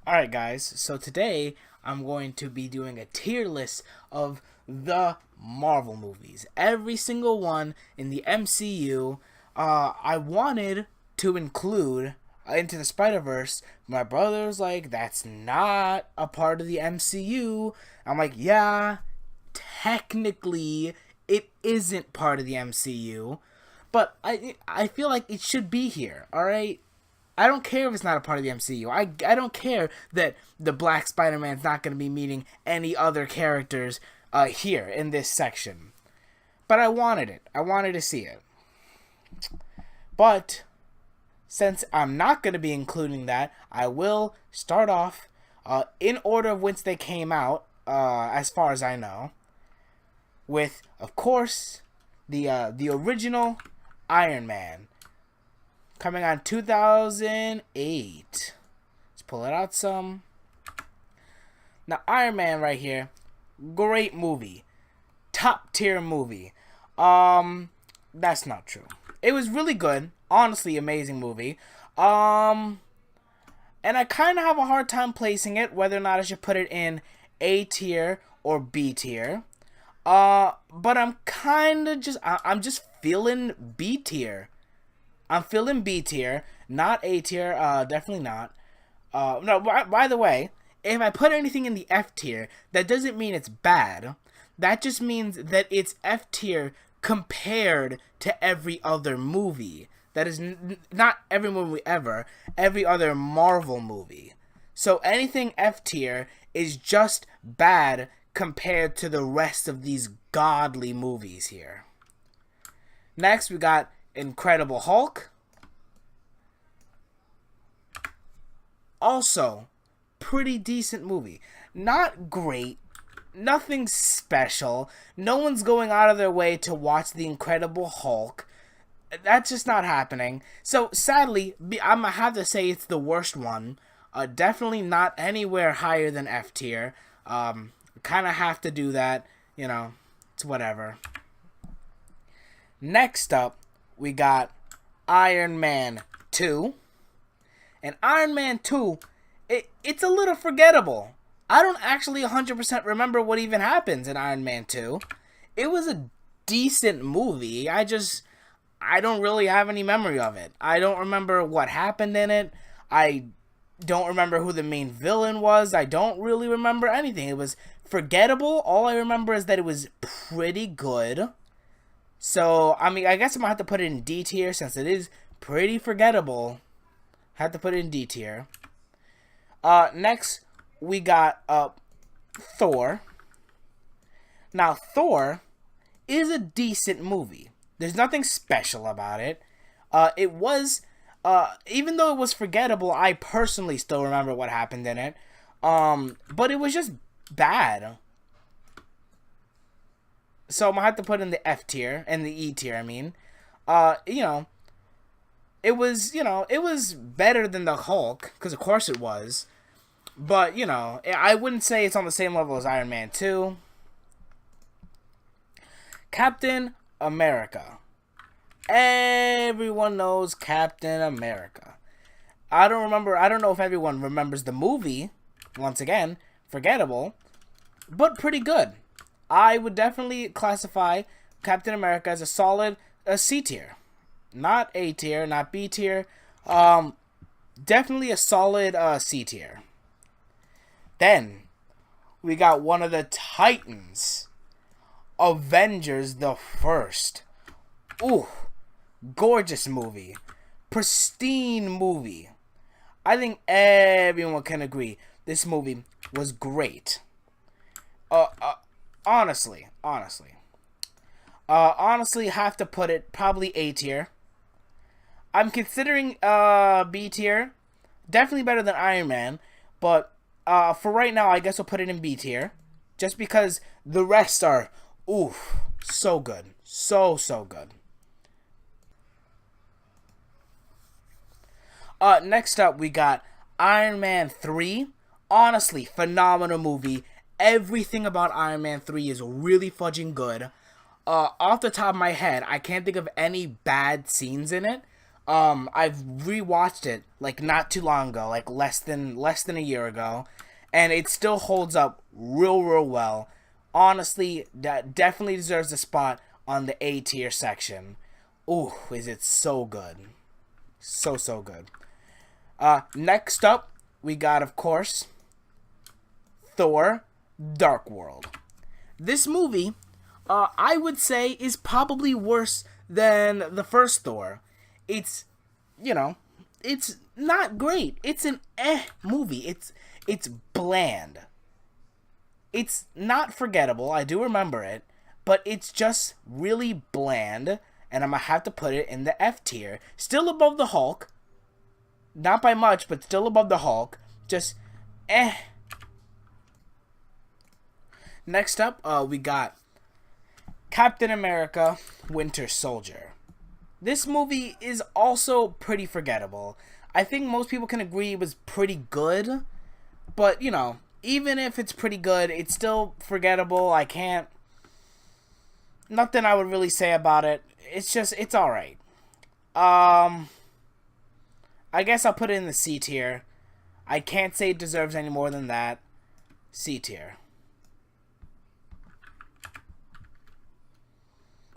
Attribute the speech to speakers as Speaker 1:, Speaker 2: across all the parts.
Speaker 1: Alright guys, so today I'm going to be doing a tier list of the Marvel movies. Every single one in the MCU. I wanted to include Into the Spider-Verse. My brother's like, that's not a part of the MCU. I'm like, yeah, technically it isn't part of the MCU. But I feel like it should be here, alright? I don't care if it's not a part of the MCU. I don't care that the Black Spider-Man's not going to be meeting any other characters here in this section. But I wanted it. I wanted to see it. But since I'm not going to be including that, I will start off in order of which they came out, as far as I know, with, of course, the original Iron Man. Coming on 2008. Let's pull it out some. Now, Iron Man right here. Great movie. Top tier movie. That's not true. It was really good. Honestly, amazing movie. And I kind of have a hard time placing it, whether or not I should put it in A tier or B tier. But I'm kind of I'm just feeling B tier. I'm feeling B tier, not A tier, definitely not. No, by the way, if I put anything in the F tier, that doesn't mean it's bad. That just means that it's F tier compared to every other movie. That is not every movie ever, every other Marvel movie. So anything F tier is just bad compared to the rest of these godly movies here. Next, we got Incredible Hulk. Also, pretty decent movie. Not great. Nothing special. No one's going out of their way to watch The Incredible Hulk. That's just not happening. So, sadly, I'm going to have to say it's the worst one. Definitely not anywhere higher than F tier. Kind of have to do that. You know, it's whatever. Next up, we got Iron Man 2. And Iron Man 2, it's a little forgettable. I don't actually 100% remember what even happens in Iron Man 2. It was a decent movie. I don't really have any memory of it. I don't remember what happened in it. I don't remember who the main villain was. I don't really remember anything. It was forgettable. All I remember is that it was pretty good. So, I mean, I guess I'm going to have to put it in D tier since it is pretty forgettable. Have to put it in D tier. Next, we got Thor. Now, Thor is a decent movie. There's nothing special about it. It was, even though it was forgettable, I personally still remember what happened in it. But it was just bad. So I'm gonna have to put in the F tier and the E tier. I mean, it was better than the Hulk because of course it was, but I wouldn't say it's on the same level as Iron Man 2. Captain America. Everyone knows Captain America. I don't know if everyone remembers the movie. Once again, forgettable, but pretty good. I would definitely classify Captain America as a solid C tier. Not A tier, not B tier. Definitely a solid C tier. Then, we got one of the Titans. Avengers the First. Ooh, gorgeous movie. Pristine movie. I think everyone can agree this movie was great. Honestly, have to put it probably A tier. I'm considering B tier. Definitely better than Iron Man, but for right now, I guess we'll put it in B tier, just because the rest are so good, so good. Next up, we got Iron Man 3. Honestly, phenomenal movie. Everything about Iron Man 3 is really fudging good. Off the top of my head, I can't think of any bad scenes in it. I've rewatched it like not too long ago, like less than a year ago, and it still holds up real well. Honestly, that definitely deserves a spot on the A tier section. Ooh, is it so good. So good. Next up, we got, of course, Thor Dark World. This movie, I would say, is probably worse than the first Thor. It's, it's not great. It's an movie. It's bland. It's not forgettable. I do remember it, but it's just really bland, and I'm gonna have to put it in the F tier. Still above the Hulk. Not by much, but still above the Hulk. Just Next up, we got Captain America Winter Soldier. This movie is also pretty forgettable. I think most people can agree it was pretty good, but, even if it's pretty good, it's still forgettable. Nothing I would really say about it. It's alright. I guess I'll put it in the C tier. I can't say it deserves any more than that. C tier.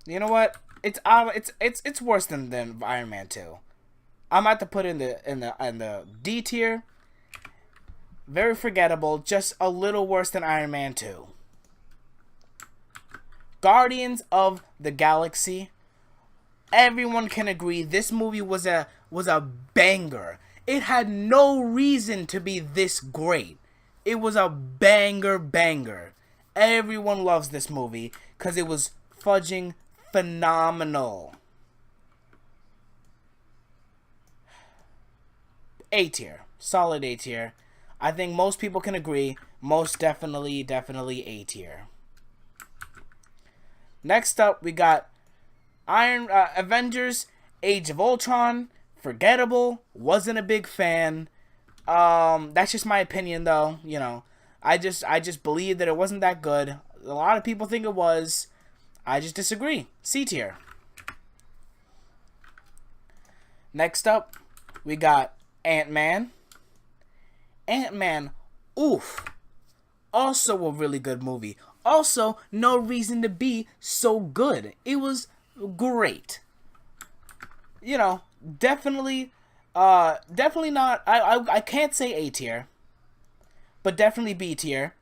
Speaker 1: You know what? It's worse than Iron Man 2. I'm about to put it in the D tier. Very forgettable, just a little worse than Iron Man 2. Guardians of the Galaxy. Everyone can agree this movie was a banger. It had no reason to be this great. It was a banger. Everyone loves this movie because it was fudging phenomenal. A tier. Solid A tier. I think most people can agree. Most definitely A tier. Next up, we got Avengers Age of Ultron. Forgettable. Wasn't a big fan. That's just my opinion, though. I just believe that it wasn't that good. A lot of people think it was. I just disagree. C tier. Next up, we got AntMan. AntMan, oof. Also a really good movie. Also, no reason to be so good. It was great. Definitely not. I can't say A tier, but definitely B tier.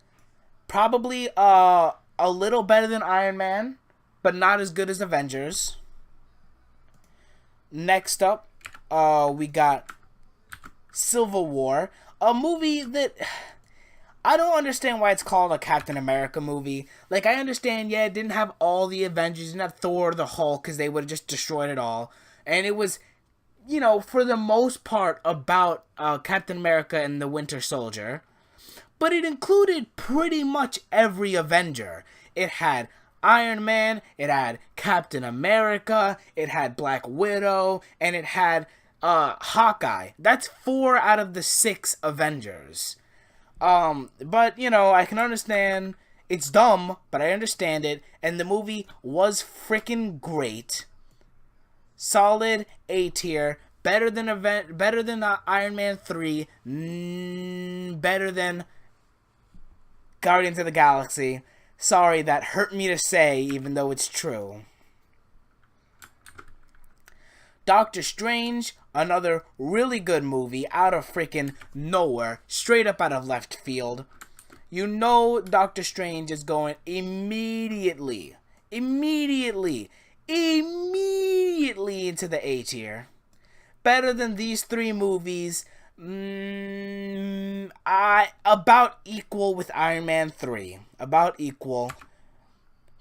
Speaker 1: Probably a little better than Iron Man, but not as good as Avengers. Next up, we got Civil War, a movie that I don't understand why it's called a Captain America movie. Like, I understand, it didn't have all the Avengers, didn't have Thor or the Hulk, because they would have just destroyed it all. And it was, for the most part about Captain America and the Winter Soldier. But it included pretty much every Avenger. It had Iron Man, it had Captain America, it had Black Widow, and it had Hawkeye. That's 4 out of the 6 Avengers. But, I can understand. It's dumb, but I understand it. And the movie was freaking great. Solid A tier. Better than Iron Man 3. Better than Guardians of the Galaxy. Sorry, that hurt me to say, even though it's true. Doctor Strange, another really good movie out of freaking nowhere, straight up out of left field. Doctor Strange is going immediately into the A tier. Better than these 3 movies. About equal with Iron Man 3. About equal.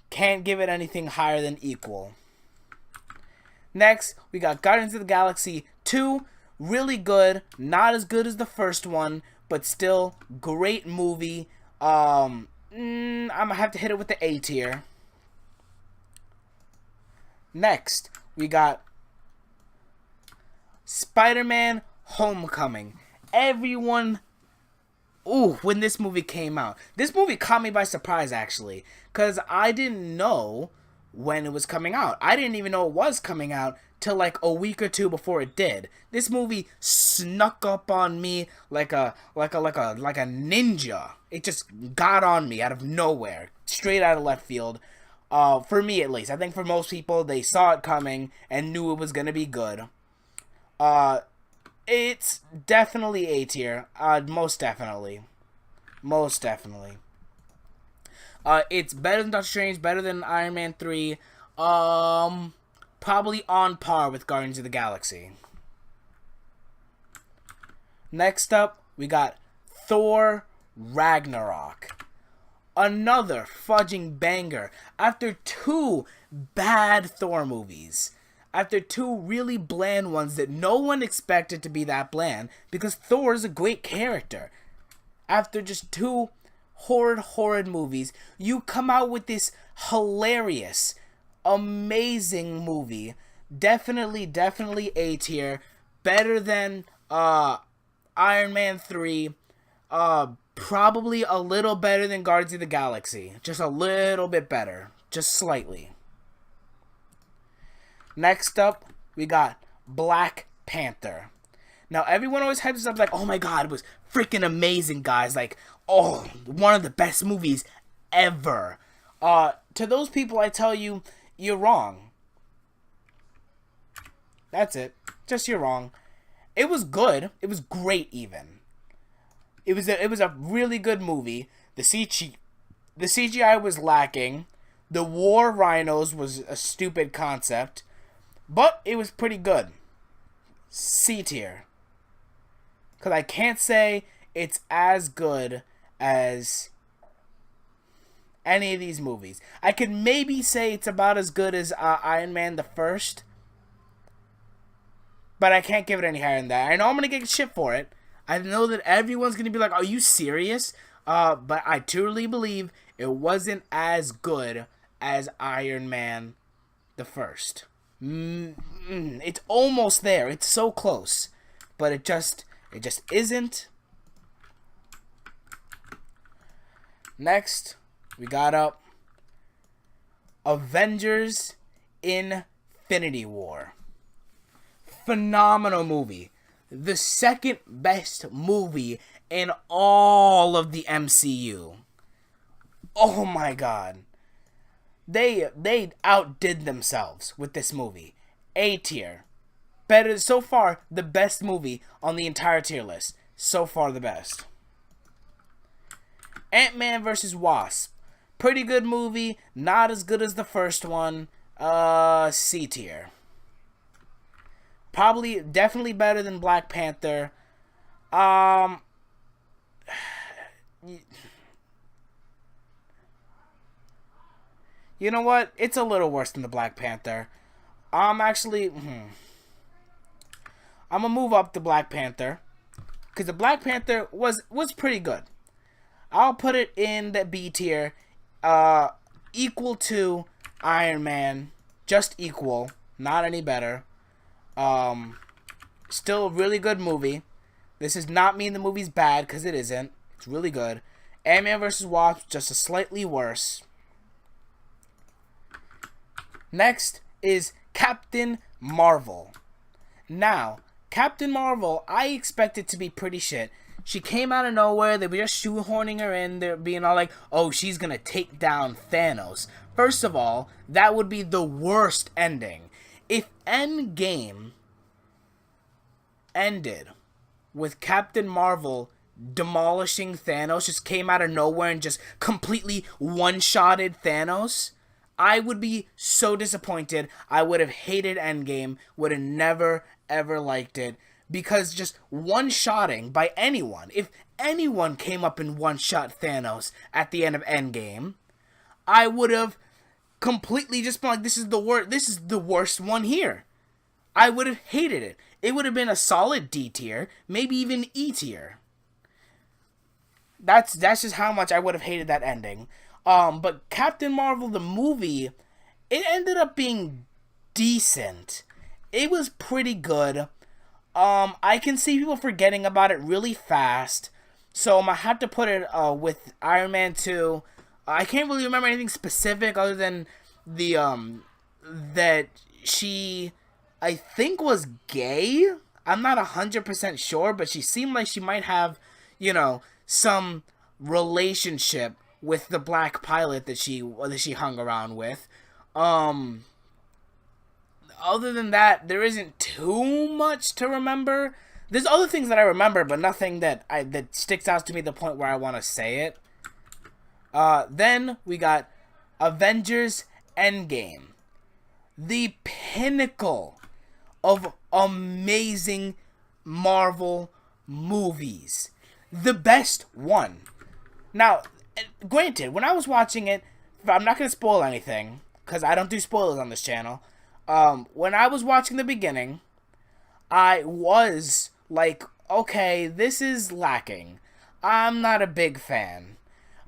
Speaker 1: Can't give it anything higher than equal. Next, we got Guardians of the Galaxy 2. Really good. Not as good as the first one, but still great movie. I'm gonna have to hit it with the A tier. Next, we got Spiderman Homecoming. Everyone, when this movie came out. This movie caught me by surprise, actually, because I didn't know when it was coming out. I didn't even know it was coming out till like a week or two before it did. This movie snuck up on me like a ninja. It just got on me out of nowhere, straight out of left field. For me at least. I think for most people, they saw it coming and knew it was gonna be good. It's definitely A tier. Most definitely. Most definitely. It's better than Doctor Strange, better than Iron Man 3. Probably on par with Guardians of the Galaxy. Next up, we got Thor Ragnarok. Another fudging banger. After 2 bad Thor movies. After 2 really bland ones that no one expected to be that bland, because Thor is a great character. After just 2 horrid movies, you come out with this hilarious, amazing movie. Definitely A tier. Better than Iron Man 3. Probably a little better than Guardians of the Galaxy. Just a little bit better. Just slightly. Next up, we got Black Panther. Now, everyone always hypes this up like, oh my god, it was freaking amazing, guys. Like, oh, one of the best movies ever. To those people, I tell you, you're wrong. That's it. Just you're wrong. It was good. It was great, even. It was a really good movie. The CGI was lacking. The war rhinos was a stupid concept. But it was pretty good. C tier. Because I can't say it's as good as any of these movies. I could maybe say it's about as good as Iron Man the first. But I can't give it any higher than that. I know I'm going to get shit for it. I know that everyone's going to be like, are you serious? But I truly believe it wasn't as good as Iron Man the first. It's almost there. It's so close. But it just isn't. Next, we got up Avengers Infinity War. Phenomenal movie. The second best movie in all of the MCU. Oh my god. They outdid themselves with this movie. A tier. Better so far, the best movie on the entire tier list. So far the best. AntMan vs. Wasp. Pretty good movie. Not as good as the first one. C tier. Probably, definitely better than Black Panther. You know what? It's a little worse than the Black Panther. I'm gonna move up the Black Panther. Because the Black Panther was pretty good. I'll put it in the B tier. Equal to Iron Man. Just equal. Not any better. Still a really good movie. This does not mean the movie's bad, because it isn't. It's really good. Ant-Man vs. Wasp, just a slightly worse. Next is Captain Marvel. Now, Captain Marvel, I expect it to be pretty shit. She came out of nowhere. They were just shoehorning her in. They're being all like, oh, she's gonna take down Thanos. First of all, that would be the worst ending. If Endgame ended with Captain Marvel demolishing Thanos, just came out of nowhere and just completely one-shotted Thanos, I would be so disappointed. I would have hated Endgame, would have never, ever liked it, because just one-shotting by anyone, if anyone came up and one-shot Thanos at the end of Endgame, I would have completely just been like, this is the worst one here. I would have hated it. It would have been a solid D tier, maybe even E tier. That's just how much I would have hated that ending. But Captain Marvel, the movie, it ended up being decent. It was pretty good. I can see people forgetting about it really fast. So I'm going to have to put it with Iron Man 2. I can't really remember anything specific other than the that she I think was gay. I'm not 100% sure, but she seemed like she might have, some relationship with the black pilot that she hung around with. Other than that, there isn't too much to remember. There's other things that I remember, but nothing that sticks out to me to the point where I want to say it. Then we got Avengers Endgame. The pinnacle of amazing Marvel movies. The best one. Now, granted, when I was watching it, I'm not going to spoil anything, because I don't do spoilers on this channel. When I was watching the beginning, I was like, okay, this is lacking. I'm not a big fan.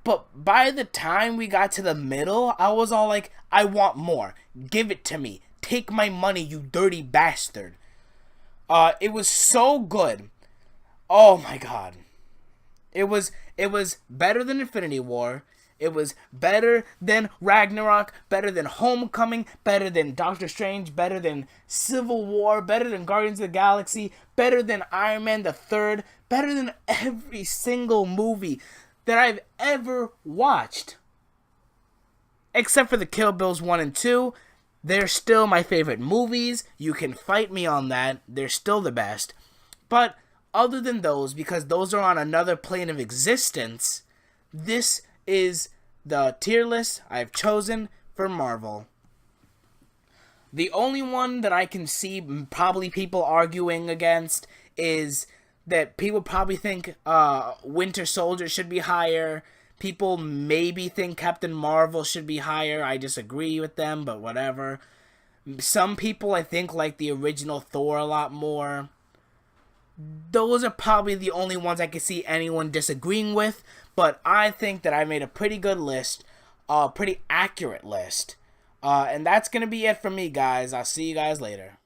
Speaker 1: But by the time we got to the middle, I was all like, I want more. Give it to me. Take my money, you dirty bastard. It was so good. Oh my god. It was better than Infinity War. It was better than Ragnarok, better than Homecoming, better than Doctor Strange, better than Civil War, better than Guardians of the Galaxy, better than Iron Man the 3rd, better than every single movie that I've ever watched. Except for the Kill Bills 1 and 2. They're still my favorite movies. You can fight me on that. They're still the best. But other than those, because those are on another plane of existence, this is the tier list I've chosen for Marvel. The only one that I can see probably people arguing against is that people probably think Winter Soldier should be higher. People maybe think Captain Marvel should be higher. I disagree with them, but whatever. Some people, I think, like the original Thor a lot more. Those are probably the only ones I can see anyone disagreeing with, but I think that I made a pretty good list, a pretty accurate list. And that's going to be it for me, guys. I'll see you guys later.